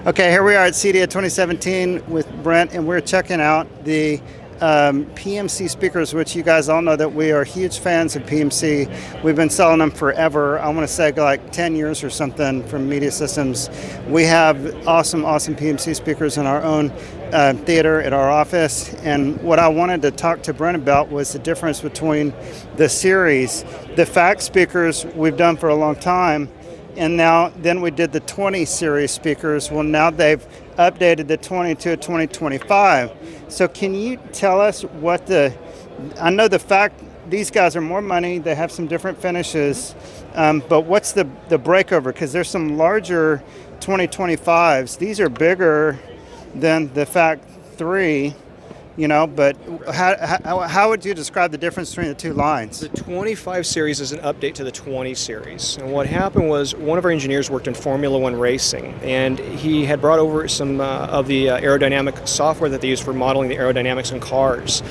Okay, here we are at Cedia 2017 with Brent, and we're checking out the PMC speakers, which you guys all know that we are huge fans of PMC. We've been selling them forever. I want to say like 10 years or something from Media Systems. We have awesome PMC speakers in our own theater at our office, and what I wanted to talk to Brent about was the difference between the series. The FAC speakers we've done for a long time, and then we did the 20 series speakers. Well, now they've updated the 20 to 2025. So can you tell us what I know the fact these guys are more money, they have some different finishes, but what's the breakover? Because there's some larger 2025s. These are bigger than the FAC 3. But how would you describe the difference between the two lines? The 25 series is an update to the 20 series. And what happened was one of our engineers worked in Formula One racing, and he had brought over some of the aerodynamic software that they use for modeling the aerodynamics in cars.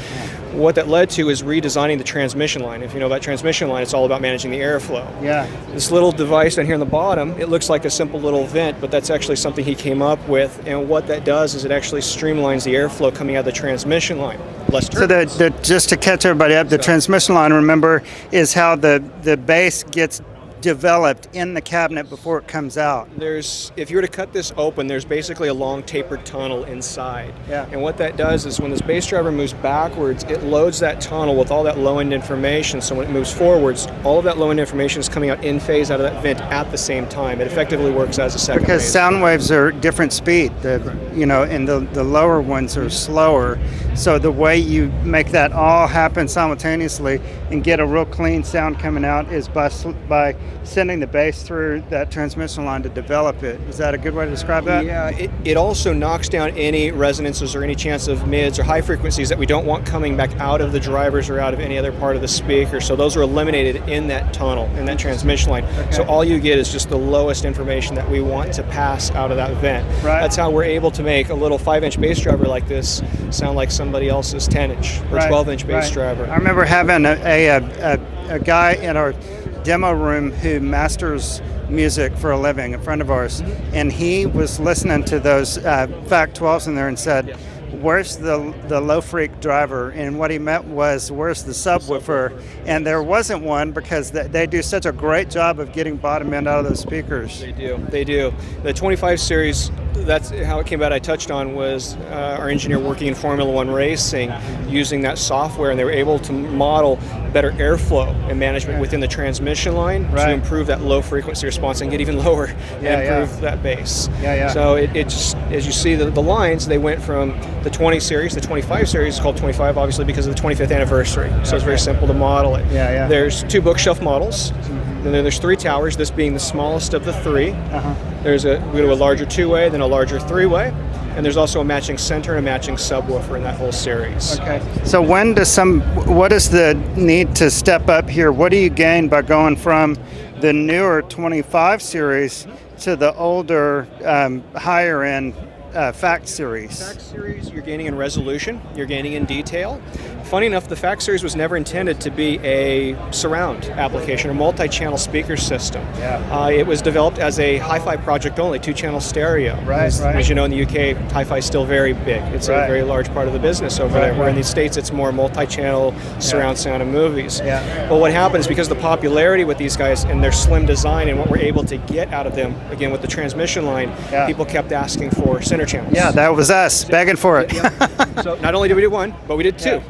What that led to is redesigning the transmission line. If you know about transmission line, it's all about managing the airflow. Yeah. This little device down here on the bottom, it looks like a simple little vent, but that's actually something he came up with. And what that does is it actually streamlines the airflow coming out of the transmission line. Less turbulence. So just to catch everybody up, the transmission line, remember, is how the bass gets developed in the cabinet before it comes out. If you were to cut this open, there's basically a long tapered tunnel inside. Yeah. And what that does is when this bass driver moves backwards, it loads that tunnel with all that low-end information. So when it moves forwards, all of that low-end information is coming out in phase out of that vent at the same time. It effectively works as a second Because phase. sound waves are different speed, and the lower ones are slower. So the way you make that all happen simultaneously and get a real clean sound coming out is by sending the bass through that transmission line to develop it. Is that a good way to describe that? Yeah, it also knocks down any resonances or any chance of mids or high frequencies that we don't want coming back out of the drivers or out of any other part of the speaker. So those are eliminated in that tunnel, in that transmission line. Okay. So all you get is just the lowest information that we want to pass out of that vent. Right. That's how we're able to make a little 5-inch bass driver like this sound like somebody else's 10-inch or 12-inch bass driver. I remember having a guy in our demo room who masters music for a living, a friend of ours, and he was listening to those FAC 12s in there and said, where's the low freak driver? And what he meant was, where's the subwoofer? And there wasn't one, because they do such a great job of getting bottom end out of those speakers. They do. The 25 series, that's how it came about. I touched on was our engineer working in Formula One racing using that software, and they were able to model better airflow and management within the transmission line to improve that low frequency response and get even lower and improve that bass. So it just, as you see the lines, they went from the 20 series, the 25 series is called 25 obviously because of the 25th anniversary. So it's very simple to model it. There's 2 bookshelf models. And then there's 3 towers, this being the smallest of the 3. We do a larger 2-way, then a larger 3-way, and there's also a matching center and a matching subwoofer in that whole series. Okay. So what is the need to step up here? What do you gain by going from the newer 25 series to the older, higher end FAC series? FAC series, you're gaining in resolution, you're gaining in detail. Funny enough, the FAC series was never intended to be a surround application or multi-channel speaker system. It was developed as a hi-fi project only, 2-channel stereo. As you know, in the UK, hi-fi is still very big. It's a very large part of the business over there. Where in the States, it's more multi-channel surround sound of movies. But what happens, because of the popularity with these guys and their slim design and what we're able to get out of them, again with the transmission line, people kept asking for center channels. Yeah, that was us begging for it. So not only did we do 1, but we did 2.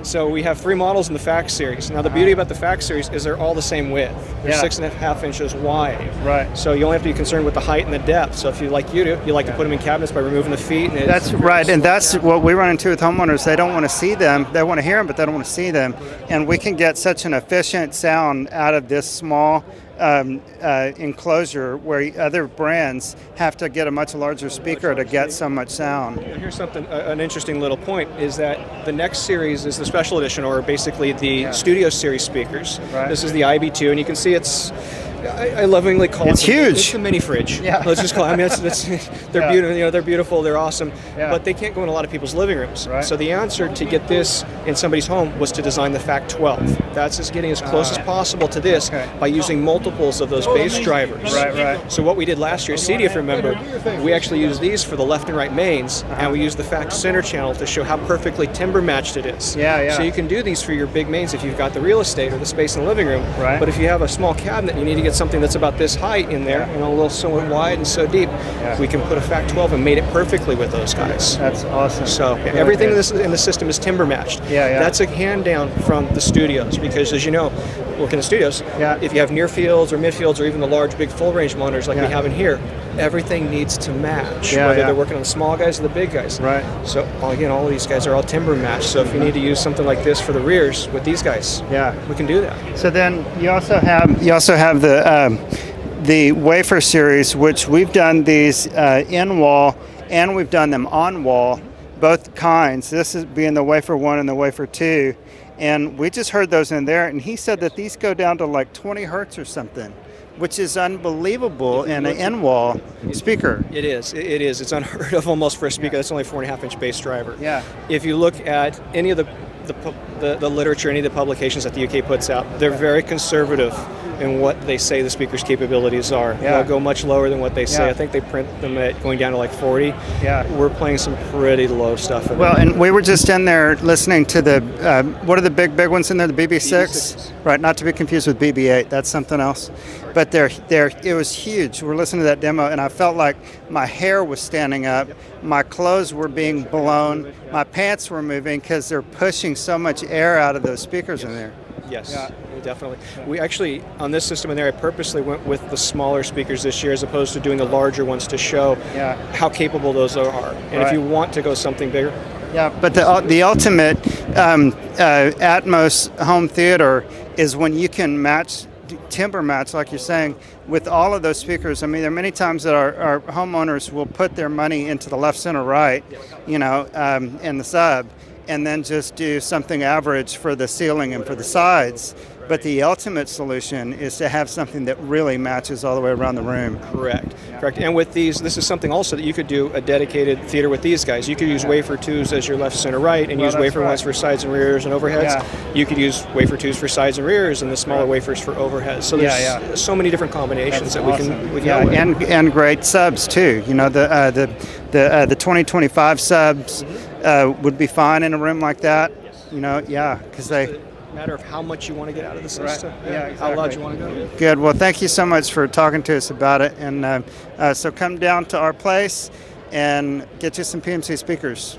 So we have 3 models in the FAC series. Now the beauty about the FAC series is they're all the same width. They're 6.5 inches wide. So you only have to be concerned with the height and the depth. So if you like to put them in cabinets by removing the feet. And that's right, and that's what we run into with homeowners. They don't want to see them. They want to hear them, but they don't want to see them. And we can get such an efficient sound out of this small enclosure where other brands have to get a much larger speaker to get so much sound. Here's something, an interesting little point, is that the next series is the special edition, or basically the Studio Series speakers. This is the IB2, and you can see it's I lovingly call it's huge. It's a mini fridge. Yeah. Let's just call it. I mean, they're beautiful. You know, they're beautiful. They're awesome. Yeah. But they can't go in a lot of people's living rooms. Right. So the answer to get this in somebody's home was to design the Fact 12. That's just getting as close as possible to this by using multiples of those base drivers. Right. So what we did last year at Cedia, if you remember, we actually used these for the left and right mains, and we used the Fact center channel to show how perfectly timber matched it is. Yeah. So you can do these for your big mains if you've got the real estate or the space in the living room. Right. But if you have a small cabinet, you need to get something that's about this height in there, a little so wide and so deep. We can put a Fact 12 and made it perfectly with those guys. That's awesome. So everything in the system is timber matched. Yeah. That's a hand down from the studios because, as you know, working in the studios, if you have near fields or mid fields or even the large big full range monitors like we have in here, everything needs to match, whether they're working on the small guys or the big guys. Right. So again, all of these guys are all timber matched. So if you need to use something like this for the rears with these guys, we can do that. So then you also have the Wafer series, which we've done these in wall and we've done them on wall, both kinds. This is being the Wafer 1 and the Wafer 2. And we just heard those in there, and he said that these go down to like 20 hertz or something, which is unbelievable in an in-wall speaker. It is. It's unheard of almost for a speaker that's only 4.5-inch bass driver. Yeah. If you look at any of the literature, any of the publications that the UK puts out, they're very conservative in what they say the speaker's capabilities are. They'll go much lower than what they say. I think they print them at going down to like 40. Yeah. We're playing some pretty low stuff. Well, and we were just in there listening to the, what are the big ones in there, the BB6? Right, not to be confused with BB8, that's something else. But it was huge. We're listening to that demo, and I felt like my hair was standing up, my clothes were being blown, my pants were moving because they're pushing so much air out of those speakers in there. Yes, definitely. We actually, on this system in there, I purposely went with the smaller speakers this year as opposed to doing the larger ones to show how capable those are. And if you want to go something bigger. Yeah, but the ultimate Atmos home theater is when you can timber match, like you're saying, with all of those speakers. I mean, there are many times that our homeowners will put their money into the left, center, right, in the sub, and then just do something average for the ceiling and for the sides. But the ultimate solution is to have something that really matches all the way around the room. Correct. And with these, this is something also that you could do a dedicated theater with these guys. You could use Wafer 2s as your left, center, right, and use Wafer 1s for sides and rears and overheads. You could use Wafer 2s for sides and rears and the smaller wafers for overheads. So there's so many different combinations that we can go with. And great subs too. You know, the 2025 subs would be fine in a room like that. You know, because they. Matter of how much you want to get out of the system, exactly. How loud you want to go. Good. Well, thank you so much for talking to us about it. And so come down to our place and get you some PMC speakers.